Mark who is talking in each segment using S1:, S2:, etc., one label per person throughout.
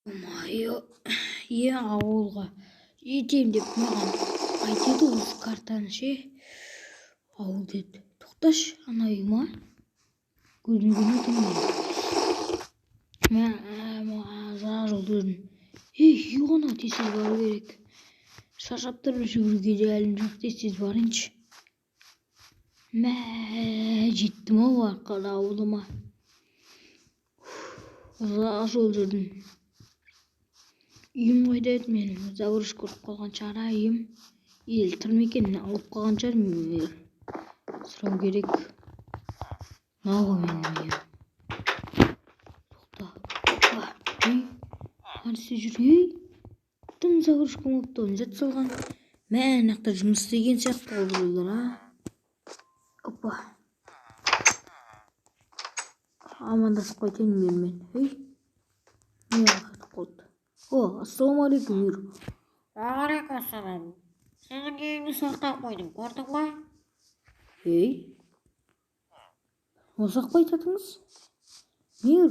S1: Майы ауылға жетем деп маған айтады осы картаны ше. Ауыл деді. Тоқташы, ана үй ма? Көрінген екен мен. Жаңа жолды көрдім. Үй ғана тез бару керек. Шаршап тұрып жүгіруге де әлім жоқ, тез барайыншы. Жеттім ау арқада ауылыма. Ұзақ жол жүрдім. Үйім қайда еді менің? Завурыш көріп қалған шығар үйім. Ел тұр ма екен? Алып қалған шығар мен. Сұрау керек. Мынау ғой менің үйім. Тоқта. Қарсы жүр. Тым завурыш көміпті, оны жат салған. Мынақта жұмыс істеген сияқты олар, Опа. Амандасып қайтайын мен. Не қайтып қалды? Ассалаумағалейкум, Мир.
S2: Уағалейкум ассалам. Сенің үйіңді сақтап қойдым, көрдің ба?
S1: Осақ айтатыңыз? Мир.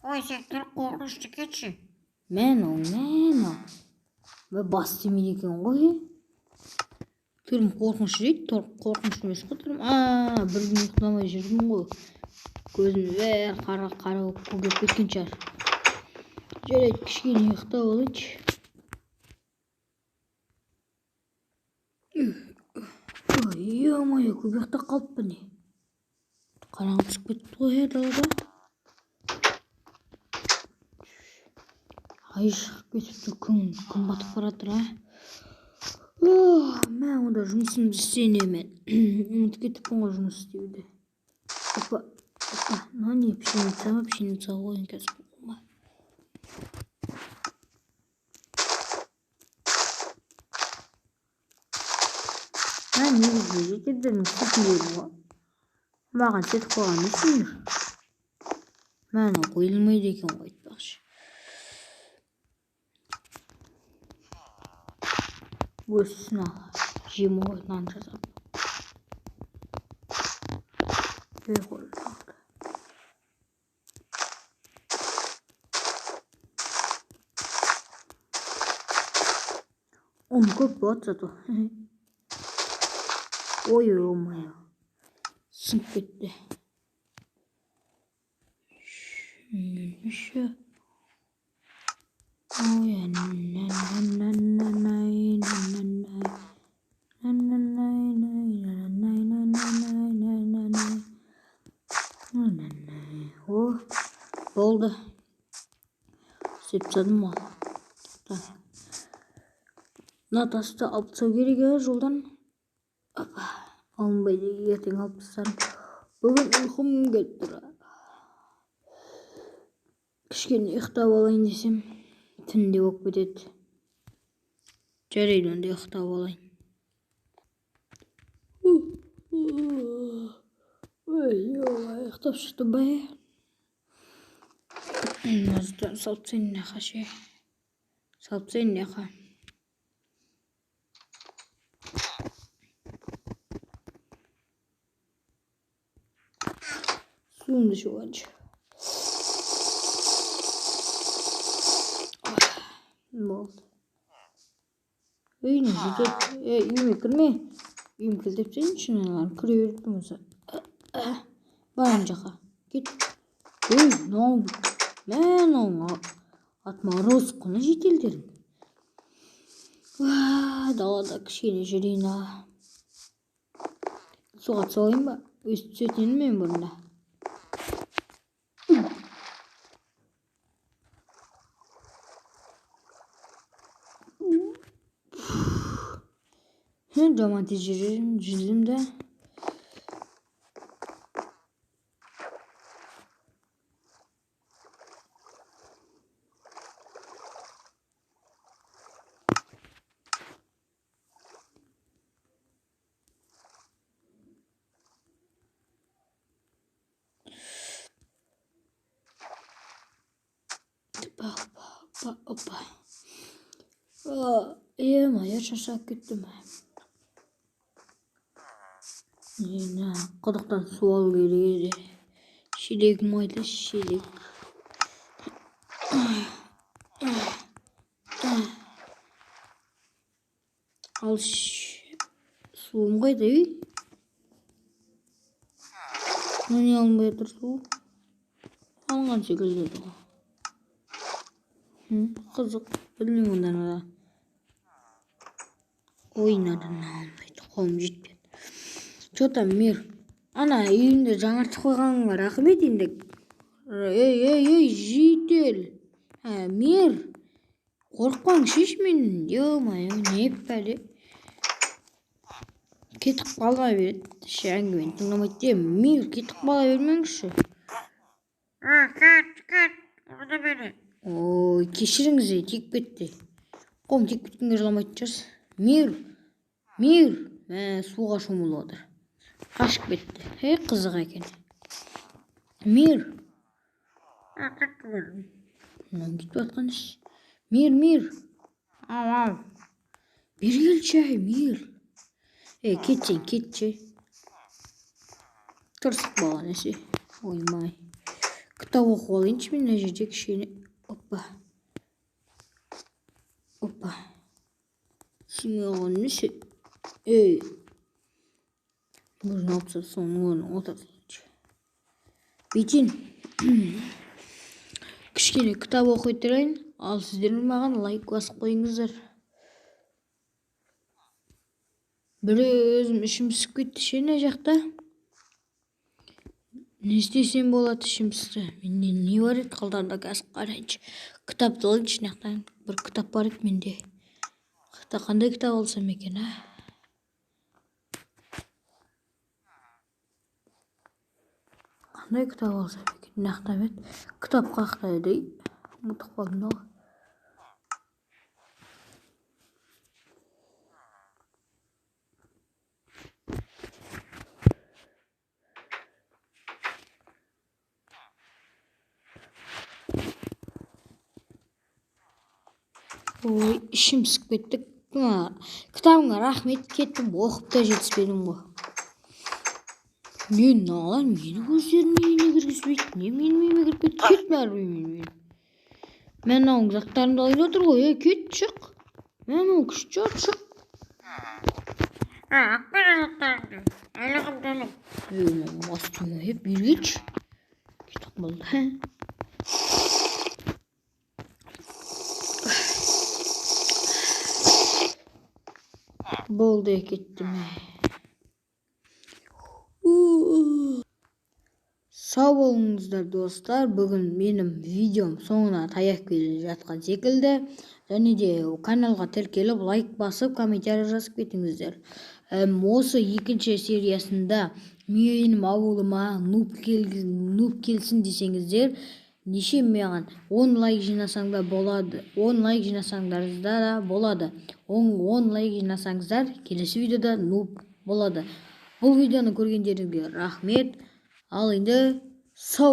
S2: Ой, сен тұрып қорқынышты кетші.
S1: Мен бас демейді екен ғой. Түрім қорқынышты дейді, қорқынышты емес қой түрім. Бір күн ұйықтамай жүрдім ғой. Көзім қара көгеп кеткен шығар. Жарайды, кішкене ұйықтап алайыншы. Ой, көп ұйықтап қалыппы не? Қараңғы түсіп кетті ғой далада. Ай шығып кетіпті, күн батып баратыр, Мен онда жұмысымды істеймін. Ұмытып кетіппін ғой жұмыс істеуді. Опа, мына не пшеница қойын қазір. Мен негізі жетердердің сүтіндерім ғой. Маған сетіп қойған несіңдер? Мәні қойылмайды екен ғой айтпақшы. Өссін ал, жем ғой, нан жасап. Қойылды. Он көп болады зато. Ой, сынып кетті. Болды. Сеп тастадым ғой. Мына тасты алып тастау керек жолдан. Алынбайды, ертең алып тастарым. Бүгін ұйқым келіп тұр. Кішкене ұйықтап алайын десем, түнде болып кетеді. Жарайды, онда ұйықтап алайын. Ұйықтап шықтым ба? Салып тастайын нақа ше. Салып тастайын нақа. Суымды ішуінші. Болды. Үйіне жетеді. Үйіме кірме. Үйім кілдеп сен шыналарын кіре беріпті мұнса. Барам жақа. Кет. Мен атма роз құны жетелдерін. Далада кішкене жүрейін. Суға салайын ба? Өстіп түсетінен мен бұрында. Жаман тез жүрдім да. Опа. Мая шаршап кеттім. Құдықтан су алу керек еді. Шелегім қайда, шелек. Ал суым қайда ей? Не алынбай жатыр су? Алынған секілді еді ғой. Қызық. Білмеймін ондан да. Ойынардан алынбайды. Қолым жетпеді. Че там, Мир? Ана үйімді жаңартып қойғаныңа рахмет енді. Ей, житель. Мир. Қорықпаң, шеш мені. Ё-моё, не пәле. Кетіп қала береді. Әңгімені тыңдамайды. Мир, кетіп қала бермеңізші.
S2: Кет. Orada beni.
S1: Ой, кешіріңіз, тиіп кетті. Қолым тиіп кеткенге жыламайтын шығарсыз. Мир. Суға шомылып отыр. Қашып кетті. Қызық екен. Мир.
S2: Кетті бeni.
S1: Мынау кетіп жатқан іш. Мир.
S2: Al.
S1: Бері келші, Мир. Кетші. Тырысып қалған есе. Оймай. Кітап оқып алайыншы мен мына жерде кішкене. Опа. Сүйме алған несі? Нужно алыпса соның орнына отырсыншы. Бейтін. Кішкене кітап оқи тұрайын. Ал сіздер маған лайк басып қойыңыздар. Бір өзім ішім пісіп кетті шене жақта. Не істесем болады ішім пісті. Менде не бар еді қалдарда қазір қарайыншы. Кітапты алайыншы нақтан. Бір кітап бар еді менде. Қандай кітап алсам екен, Қандай кітап алсам екен, нақтан еді. Кітап қақтайды. Ұмытып қалдым да. Ой, ішім пісіп кетті. Кітабыңа рахмет, кеттім, оқып та жетіспедім ғой. Мені көздерім үйіне кіргізбейді. Менің үйіме кіріп кетті. Кет бәрі үйіме. Мен ауың заттарымды алып отыр ғой. Кет, шық. Мен ол күшті шық.
S2: Akbara zıtlardı. Айлығым долым.
S1: Астыма бергенші. Кетіп қалды. Болды, кеттім. Сау болыңыздар достар. Бүгін менің видеом соңына таяп келе жатқан секілді. Және де каналға тіркеліп, лайк басып, комментарий жазып кетіңіздер. Осы екінші сериясында менің ауылыма нуб келсін десеңіздер, неше маған 10 лайк жинасаңдар болады. 10 лайк жинасаңдар да болады. 10 лайк жинасаңыздар, келесі видеода нуб болады. Бұл видеоны көргендеріңізге рахмет. Ал енді сау